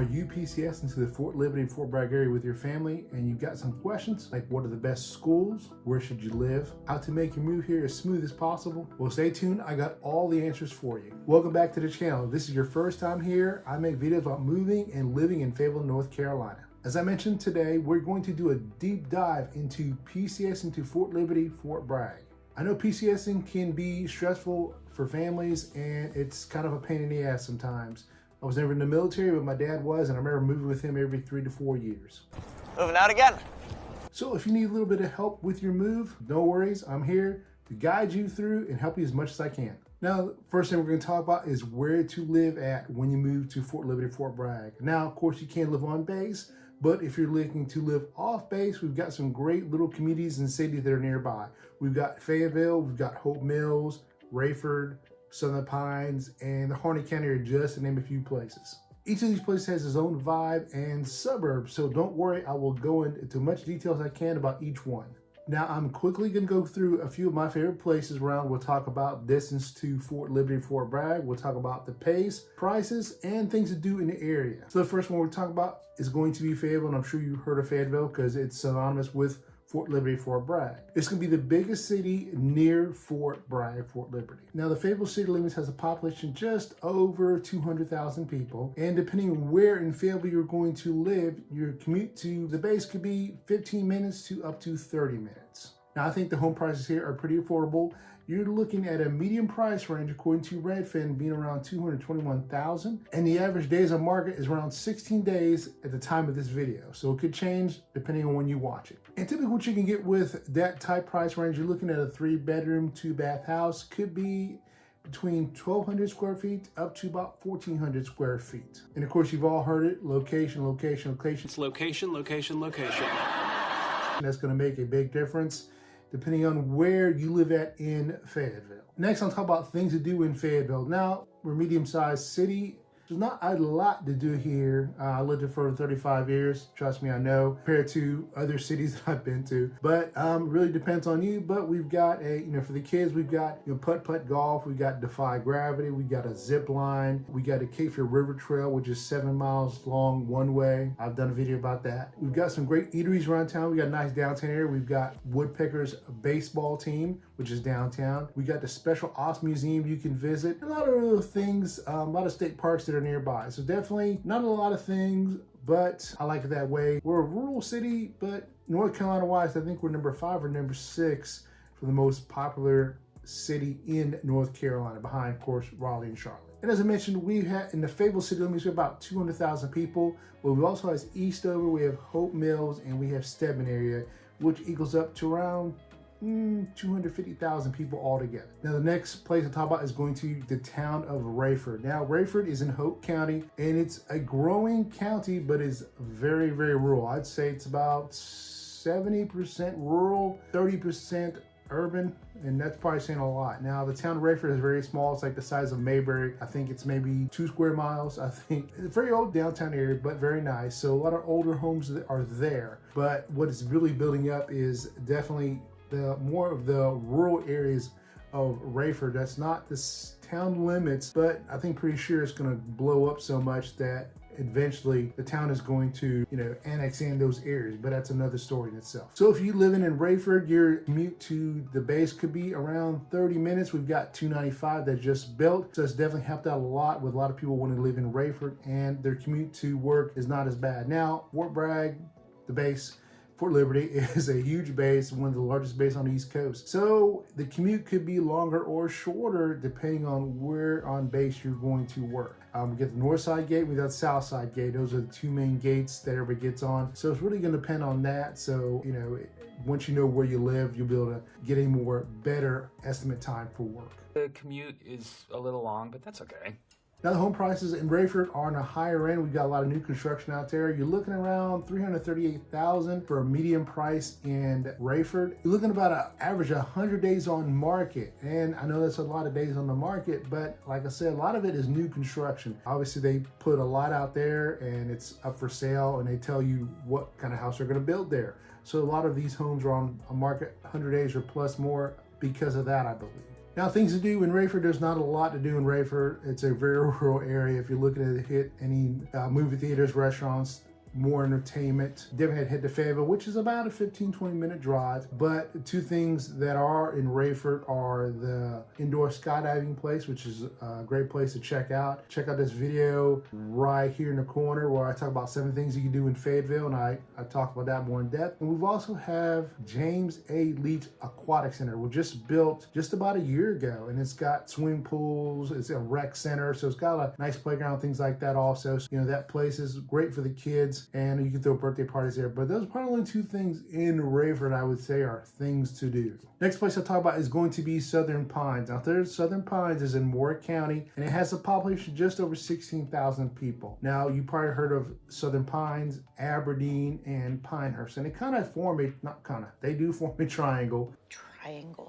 Are you PCS into the Fort Liberty, Fort Bragg area with your family and you've got some questions like what are the best schools, where should you live, how to make your move here as smooth as possible? Well, stay tuned, I got all the answers for you. Welcome back to the channel. If this is your first time here, I make videos about moving and living in Fayetteville, North Carolina. As I mentioned today, we're going to do a deep dive into PCS into Fort Liberty, Fort Bragg. I know PCSing can be stressful for families and it's kind of a pain in the ass sometimes. I was never in the military, but my dad was, and I remember moving with him every 3 to 4 years. Moving out again. So if you need a little bit of help with your move, no worries. I'm here to guide you through and help you as much as I can. Now, first thing we're going to talk about is where to live at when you move to Fort Liberty, Fort Bragg. Now, of course, you can't live on base, but if you're looking to live off base, we've got some great little communities and cities that are nearby. We've got Fayetteville, we've got Hope Mills, Raeford, Southern Pines, and the Harnett County area, just to name a few places. Each of these places has its own vibe and suburbs, so don't worry, I will go into much detail as I can about each one. Now, I'm quickly going to go through a few of my favorite places around. We'll talk about distance to Fort Liberty, Fort Bragg. We'll talk about the pace, prices, and things to do in the area. So the first one we're talking about is going to be Fayetteville, and I'm sure you've heard of Fayetteville because it's synonymous with Fort Liberty, Fort Bragg. It's going to be the biggest city near Fort Bragg, Fort Liberty. Now, the Fayetteville city limits has a population just over 200,000 people, and depending on where in Fayetteville you're going to live, your commute to the base could be 15 minutes to up to 30 minutes. Now, I think the home prices here are pretty affordable. You're looking at a medium price range, according to Redfin, being around $221,000, and the average days on market is around 16 days at the time of this video. So it could change depending on when you watch it. And typically what you can get with that type price range, you're looking at a 3-bedroom, 2-bath house, could be between 1,200 square feet up to about 1,400 square feet. And of course, you've all heard it, location, location, location. It's location, location, location. And that's gonna make a big difference depending on where you live at in Fayetteville. Next, I'll talk about things to do in Fayetteville. Now, we're a medium-sized city. There's not a lot to do here. I lived here for 35 years, trust me, I know, compared to other cities that I've been to. But really depends on you. But we've got for the kids, we've got putt-putt golf, we've got Defy Gravity, we got a zip line, we got a Cape Fear River Trail, which is 7 miles long one way. I've done a video about that. We've got some great eateries around town. We got a nice downtown area. We've got Woodpeckers baseball team, which is downtown. We got the Special Ops Museum you can visit. A lot of other things, a lot of state parks that are nearby. So definitely not a lot of things, but I like it that way. We're a rural city, but North Carolina wise, I think we're number 5 or number 6 for the most popular city in North Carolina, behind, of course, Raleigh and Charlotte. And as I mentioned, we have in the Fayetteville city limits, we have about 200,000 people, but we also have Eastover, we have Hope Mills, and we have Stedman area, which equals up to around 250,000 people altogether. Now, the next place to talk about is going to the town of Raeford. Now, Raeford is in Hope County, and it's a growing county, but is very, very rural. I'd say it's about 70% rural, 30% urban, and that's probably saying a lot. Now, the town of Raeford is very small. It's like the size of Mayberry. I think it's maybe 2 square miles. I think it's a very old downtown area, but very nice. So a lot of older homes are there. But what is really building up is definitely the more of the rural areas of Raeford. That's not the town limits, but I think pretty sure it's going to blow up so much that eventually the town is going to, annex in those areas, but that's another story in itself. So if you live in Raeford, your commute to the base could be around 30 minutes. We've got 295 that just built, so it's definitely helped out a lot with a lot of people wanting to live in Raeford, and their commute to work is not as bad. Now, Fort Bragg, the base, Fort Liberty is a huge base, one of the largest bases on the East Coast. So the commute could be longer or shorter depending on where on base you're going to work. We get the north side gate, we got the south side gate. Those are the 2 main gates that everybody gets on. So it's really going to depend on that. So, once you know where you live, you'll be able to get a better estimate time for work. The commute is a little long, but that's okay. Now, the home prices in Raeford are on a higher end. We've got a lot of new construction out there. You're looking around $338,000 for a medium price in Raeford. You're looking about an average 100 days on market. And I know that's a lot of days on the market, but like I said, a lot of it is new construction. Obviously, they put a lot out there and it's up for sale, and they tell you what kind of house they're going to build there. So a lot of these homes are on a market 100 days or plus more because of that, I believe. Now, things to do in Raeford, there's not a lot to do in Raeford. It's a very rural area. If you're looking to hit any movie theaters, restaurants, more entertainment, definitely head to Fayetteville, which is about a 15-20 minute drive. But two things that are in Raeford are the indoor skydiving place, which is a great place to check out. Check out this video right here in the corner where I talk about 7 things you can do in Fayetteville, and I talk about that more in depth. And we've also have James A. Leach Aquatic Center, which just built just about a year ago, and it's got swimming pools, it's a rec center, so it's got a nice playground, things like that also. So, you know, that place is great for the kids, and you can throw birthday parties there. But those are probably only 2 things in Raeford I would say are things to do. Next place I'll talk about is going to be Southern Pines. Now, Southern Pines is in Moore County, and it has a population of just over 16,000 people. Now, you probably heard of Southern Pines, Aberdeen, and Pinehurst, and they kind of form they do form a triangle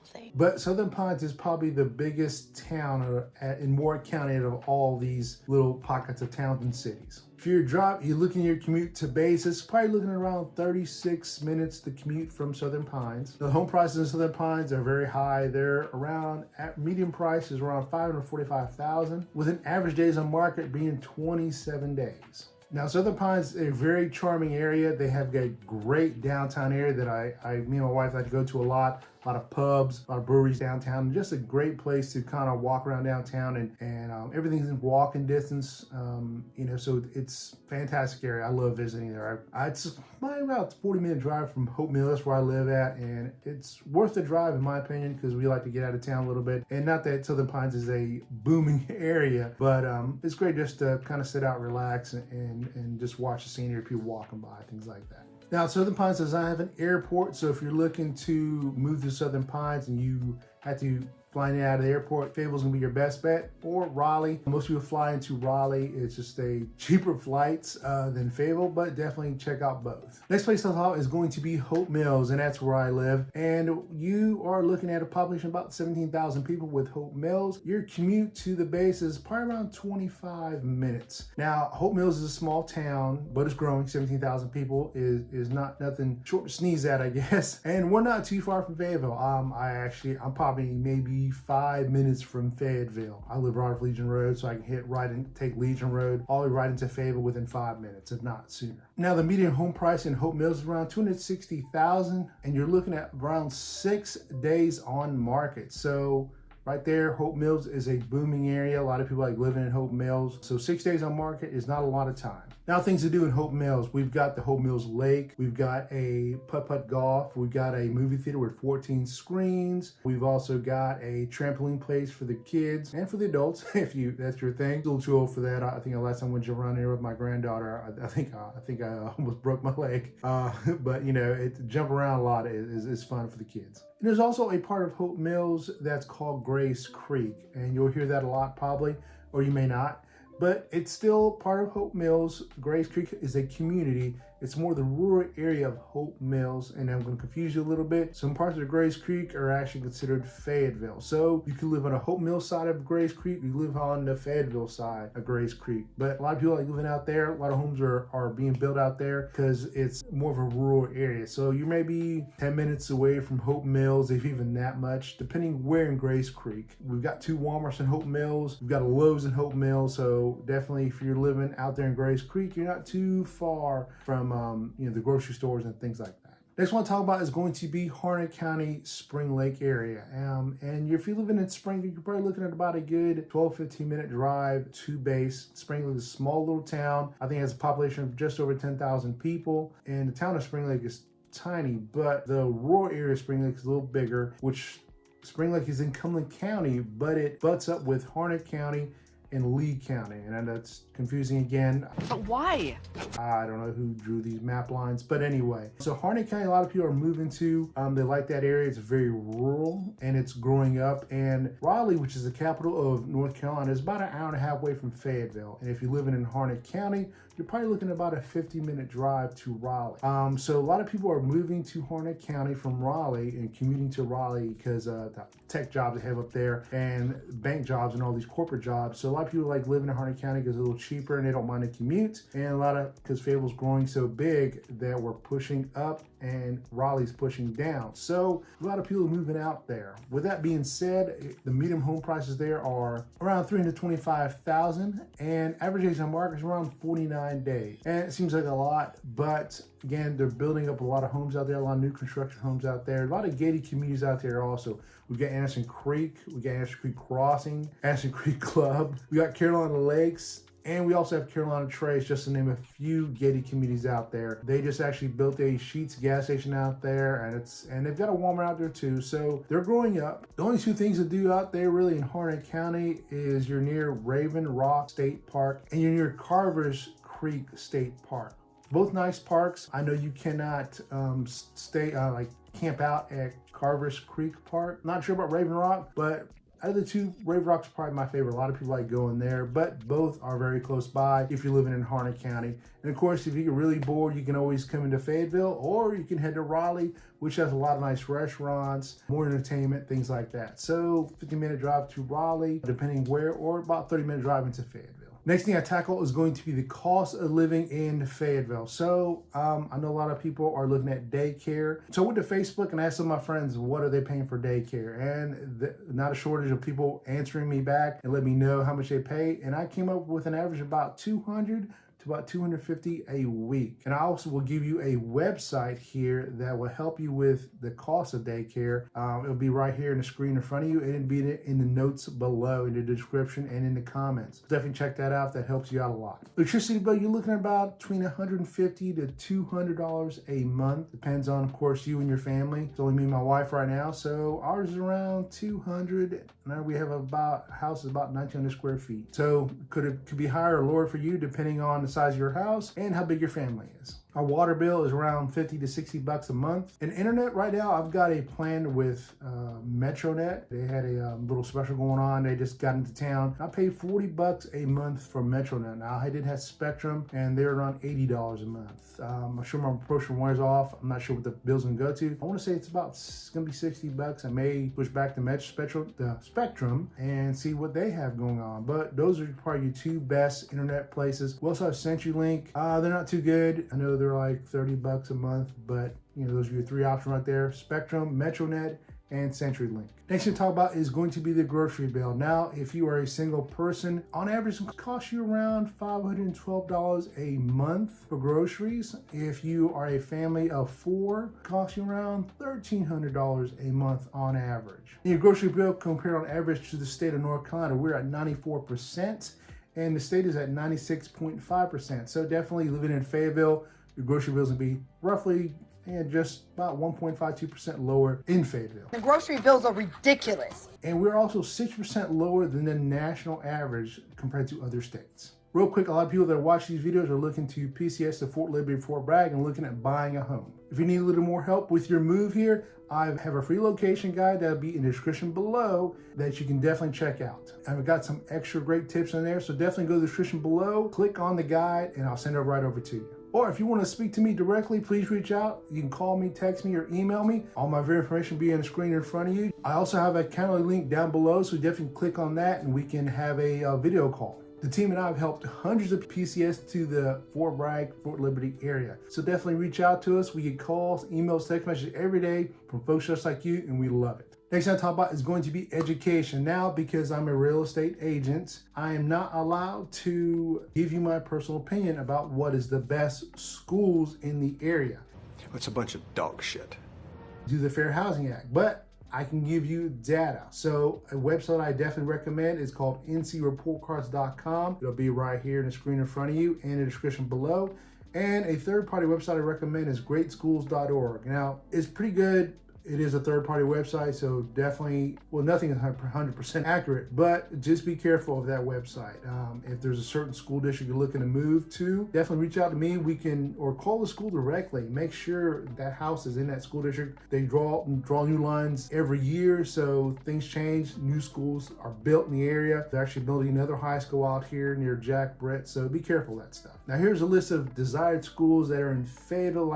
thing. But Southern Pines is probably the biggest town in Moore County out of all these little pockets of towns and cities. If you're looking at your commute to base, it's probably looking at around 36 minutes to commute from Southern Pines. The home prices in Southern Pines are very high. They're around, at median price is around $545,000, with an average days on market being 27 days. Now, Southern Pines is a very charming area. They have a great downtown area that me and my wife like to go to a lot of pubs, a lot of breweries downtown, just a great place to kind of walk around downtown, and everything's in walking distance, you know, so it's a fantastic area. I love visiting there. It's about a 40-minute drive from Hope Mills, where I live at, and it's worth the drive in my opinion, because we like to get out of town a little bit. And not that Southern Pines is a booming area, but it's great just to kind of sit out, relax, and just watch the scenery, people walking by, things like that. Now, Southern Pines does not have an airport, so if you're looking to move to Southern Pines and you had to fly in and out of the airport, Fayetteville's gonna be your best bet, or Raleigh. Most people fly into Raleigh. It's just a cheaper flights than Fayetteville, but definitely check out both. Next place I'll talk is going to be Hope Mills, and that's where I live. And you are looking at a population of about 17,000 people with Hope Mills. Your commute to the base is probably around 25 minutes. Now, Hope Mills is a small town, but it's growing. 17,000 people is not nothing short to sneeze at, I guess. And we're not too far from Fayetteville. I'm probably maybe 5 minutes from Fayetteville. I live right off Legion Road, so I can hit right and take Legion Road all the way right into Fayetteville within 5 minutes, if not sooner. Now, the median home price in Hope Mills is around $260,000, and you're looking at around 6 days on market. So right there, Hope Mills is a booming area. A lot of people like living in Hope Mills. So 6 days on market is not a lot of time. Now, things to do in Hope Mills. We've got the Hope Mills Lake. We've got a putt-putt golf. We've got a movie theater with 14 screens. We've also got a trampoline place for the kids and for the adults, if that's your thing. A little too old for that. I think the last time I went to run here with my granddaughter, I think I almost broke my leg. But you know, jump around a lot is fun for the kids. And there's also a part of Hope Mills that's called Grace Creek, and you'll hear that a lot probably, or you may not. But it's still part of Hope Mills. Grace Creek is a community. It's more the rural area of Hope Mills, and I'm going to confuse you a little bit. Some parts of Grace Creek are actually considered Fayetteville. So you can live on a Hope Mills side of Grace Creek, you live on the Fayetteville side of Grace Creek. But a lot of people like living out there. A lot of homes are being built out there because it's more of a rural area. So you may be 10 minutes away from Hope Mills, if even that much, depending where in Grace Creek. We've got 2 Walmarts in Hope Mills. We've got a Lowe's in Hope Mills. So definitely, if you're living out there in Grace Creek, you're not too far from the grocery stores and things like that. Next one to talk about is going to be Harnett County, Spring Lake area. And if you're living in Spring Lake, you're probably looking at about a good 12-15 minute drive to base. Spring Lake is a small little town. I think it has a population of just over 10,000 people. And the town of Spring Lake is tiny, but the rural area of Spring Lake is a little bigger, which Spring Lake is in Cumberland County, but it butts up with Harnett County in Lee County, and that's confusing again. But why? I don't know who drew these map lines, but anyway. So Harnett County, a lot of people are moving to. They like that area. It's very rural, and it's growing up. And Raleigh, which is the capital of North Carolina, is about an hour and a half away from Fayetteville. And if you're living in Harnett County, you're probably looking at about a 50-minute drive to Raleigh. So a lot of people are moving to Harnett County from Raleigh and commuting to Raleigh because the tech jobs they have up there and bank jobs and all these corporate jobs. So a lot of people like living in Harnett County because it's a little cheaper and they don't mind the commute. And because Fayetteville's growing so big that we're pushing up and Raleigh's pushing down. So a lot of people are moving out there. With that being said, the medium home prices there are around $325,000, and average age on market is around 49 days. And it seems like a lot, but again, they're building up a lot of homes out there, a lot of new construction homes out there, a lot of gated communities out there also. We got Anderson Creek, we got Anderson Creek Crossing, Anderson Creek Club, we got Carolina Lakes, and we also have Carolina Trace, just to name a few gated communities out there. They just actually built a Sheetz gas station out there, and they've got a Walmart out there too. So they're growing up. The only two things to do out there really in Harnett County is you're near Raven Rock State Park and you're near Carver's Creek State Park. Both nice parks. I know you cannot camp out at Carver's Creek Park. Not sure about Raven Rock, but out of the two, Raven Rock's probably my favorite. A lot of people like going there, but both are very close by if you're living in Harnett County. And of course, if you get really bored, you can always come into Fayetteville, or you can head to Raleigh, which has a lot of nice restaurants, more entertainment, things like that. So 50-minute drive to Raleigh, depending where, or about 30-minute drive into Fayetteville. Next thing I tackle is going to be the cost of living in Fayetteville. So I know a lot of people are looking at daycare. So I went to Facebook and asked some of my friends, what are they paying for daycare? And not a shortage of people answering me back and let me know how much they pay. And I came up with an average of about $200 to about $250 a week. And I also will give you a website here that will help you with the cost of daycare. It'll be right here in the screen in front of you, and it'll be in the notes below, in the description and in the comments. Definitely check that out. That helps you out a lot. Electricity bill, you're looking at about between $150 to $200 a month. Depends on, of course, you and your family. It's only me and my wife right now, so ours is around $200. Now we have house is about 1,900 square feet. So could be higher or lower for you depending on the size of your house and how big your family is. Our water bill is around $50 to $60 a month. And internet right now, I've got a plan with MetroNet. They had a little special going on. They just got into town. I paid $40 a month for MetroNet. Now I did have Spectrum, and they're around $80 a month. I'm sure my promotion wears off. I'm not sure what the bill's gonna go to. I want to say it's gonna be $60. I may push back the Spectrum and see what they have going on. But those are probably your two best internet places. We also have CenturyLink. They're not too good. I know they're like $30 a month, but those are your three options right there: Spectrum, MetroNet, and CenturyLink. Next thing to talk about is going to be the grocery bill. Now, if you are a single person, on average, it costs you around $512 a month for groceries. If you are a family of four, it costs you around $1,300 a month on average. Your grocery bill compared on average to the state of North Carolina, we're at 94%, and the state is at 96.5%. So definitely living in Fayetteville, your grocery bills will be roughly just about 1.52% lower in Fayetteville. The grocery bills are ridiculous. And we're also 6% lower than the national average compared to other states. Real quick, a lot of people that watch these videos are looking to PCS to Fort Liberty, Fort Bragg, and looking at buying a home. If you need a little more help with your move here, I have a free location guide that'll be in the description below that you can definitely check out. I've got some extra great tips in there, so definitely go to the description below, click on the guide, and I'll send it right over to you. Or if you want to speak to me directly, please reach out. You can call me, text me, or email me. All my information will be on the screen in front of you. I also have a calendar link down below, so definitely click on that and we can have a video call. The team and I have helped hundreds of PCS to the Fort Bragg, Fort Liberty area. So definitely reach out to us. We get calls, emails, text messages every day from folks just like you, and we love it. Next thing I talk about is going to be education. Now, because I'm a real estate agent, I am not allowed to give you my personal opinion about what is the best schools in the area. It's a bunch of dog shit. Do the Fair Housing Act, but I can give you data. So a website I definitely recommend is called ncreportcards.com. It'll be right here in the screen in front of you and in the description below. And a third-party website I recommend is greatschools.org. Now, it's pretty good. It is a third-party website, so definitely, well, nothing is 100% accurate, but just be careful of that website. If there's a certain school district you're looking to move to, definitely reach out to me. Or call the school directly. Make sure that house is in that school district. They draw new lines every year, so things change. New schools are built in the area. They're actually building another high school out here near Jack Brett, so be careful of that stuff. Now, here's a list of desired schools that are in Fayetteville.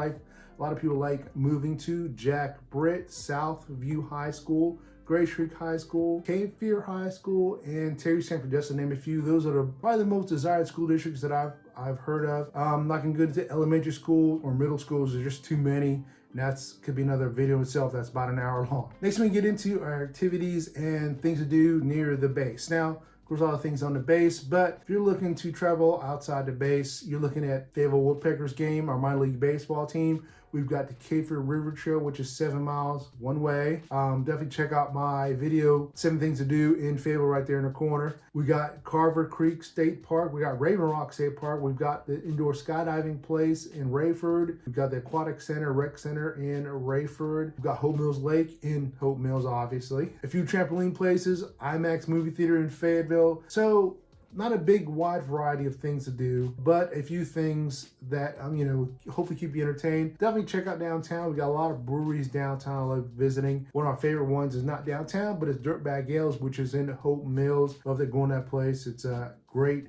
A lot of people like moving to Jack Britt, Southview High School, Grace Creek High School, Cape Fear High School, and Terry Sanford, just to name a few. Those are probably the most desired school districts that I've heard of. Not going to go to elementary school or middle schools. There's just too many. And that's could be another video itself that's about an hour long. Next, we get into our activities and things to do near the base. Now, of course, all the things on the base, but if you're looking to travel outside the base, you're looking at Fayetteville Woodpeckers game, our minor league baseball team. We've got the Raeford River Trail, which is 7 miles one way. Definitely check out my video, 7 things to do in Fayetteville right there in the corner. We got Carver Creek State Park. We got Raven Rock State Park. We've got the indoor skydiving place in Raeford. We've got the Aquatic Center, Rec Center in Raeford. We've got Hope Mills Lake in Hope Mills, obviously. A few trampoline places, IMAX movie theater in Fayetteville. So, not a big wide variety of things to do, but a few things that hopefully keep you entertained. Definitely check out downtown. We got a lot of breweries downtown I love visiting. One of my favorite ones is not downtown, but it's Dirtbag Ales, which is in Hope Mills. Love that going to that place. It's a great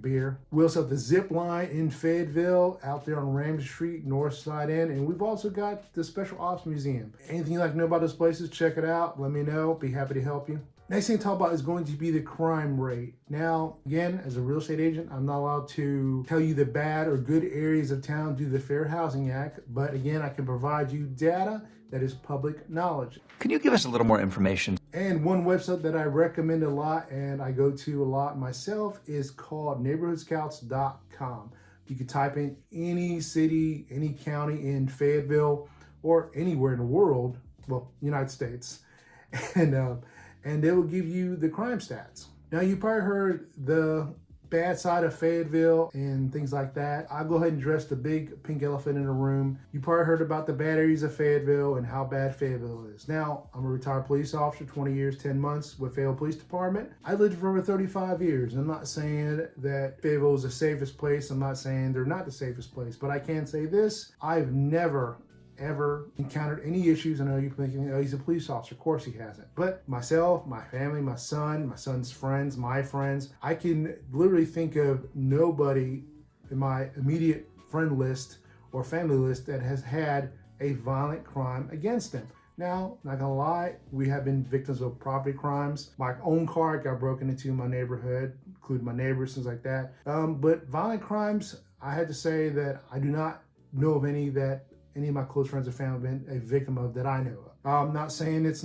beer. We also have the Zip Line in Fayetteville out there on Ramsey Street, North Side End, and we've also got the Special Ops Museum. Anything you'd like to know about those places, check it out. Let me know. Be happy to help you. Next thing to talk about is going to be the crime rate. Now, again, as a real estate agent, I'm not allowed to tell you the bad or good areas of town due to the Fair Housing Act, but again, I can provide you data that is public knowledge. Can you give us a little more information? And one website that I recommend a lot and I go to a lot myself is called neighborhoodscouts.com. You can type in any city, any county in Fayetteville or anywhere in the world, well, United States, and they will give you the crime stats. Now, you probably heard the bad side of Fayetteville and things like that. I'll go ahead and address the big pink elephant in the room. You probably heard about the bad areas of Fayetteville and how bad Fayetteville is. Now, I'm a retired police officer, 20 years, 10 months with Fayetteville Police Department. I lived for over 35 years. I'm not saying that Fayetteville is the safest place. I'm not saying they're not the safest place, but I can say this. I've never ever encountered any issues. I know you're thinking, oh, he's a police officer. Of course he hasn't. But myself, my family, my son's friends, my friends, I can literally think of nobody in my immediate friend list or family list that has had a violent crime against them. Now, not gonna lie, we have been victims of property crimes. My own car got broken into in my neighborhood, including my neighbors, things like that. But violent crimes, I had to say that I do not know of any that any of my close friends or family have been a victim of that I know of. I'm not saying it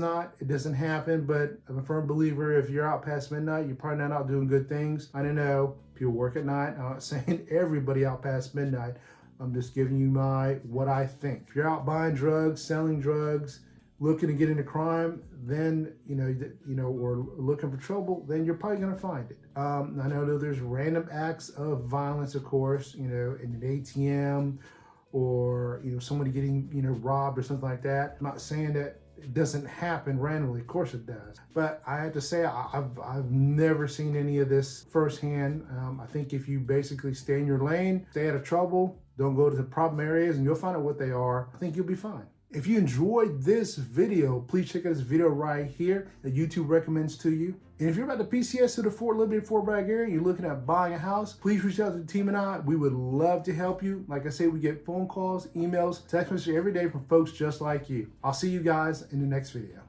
doesn't happen, but I'm a firm believer if you're out past midnight, you're probably not out doing good things. I don't know, people work at night. I'm not saying everybody out past midnight. I'm just giving you what I think. If you're out buying drugs, selling drugs, looking to get into crime, then, or looking for trouble, then you're probably gonna find it. I know that there's random acts of violence, of course, in an ATM, or somebody getting robbed or something like that. I'm not saying that it doesn't happen randomly. Of course it does. But I have to say I've never seen any of this firsthand. I think if you basically stay in your lane, stay out of trouble, don't go to the problem areas, and you'll find out what they are, I think you'll be fine. If you enjoyed this video, please check out this video right here that YouTube recommends to you. And if you're about the PCS to the Fort Liberty, Fort Bragg area, you're looking at buying a house, please reach out to the team and I. We would love to help you. Like I say, we get phone calls, emails, text messages every day from folks just like you. I'll see you guys in the next video.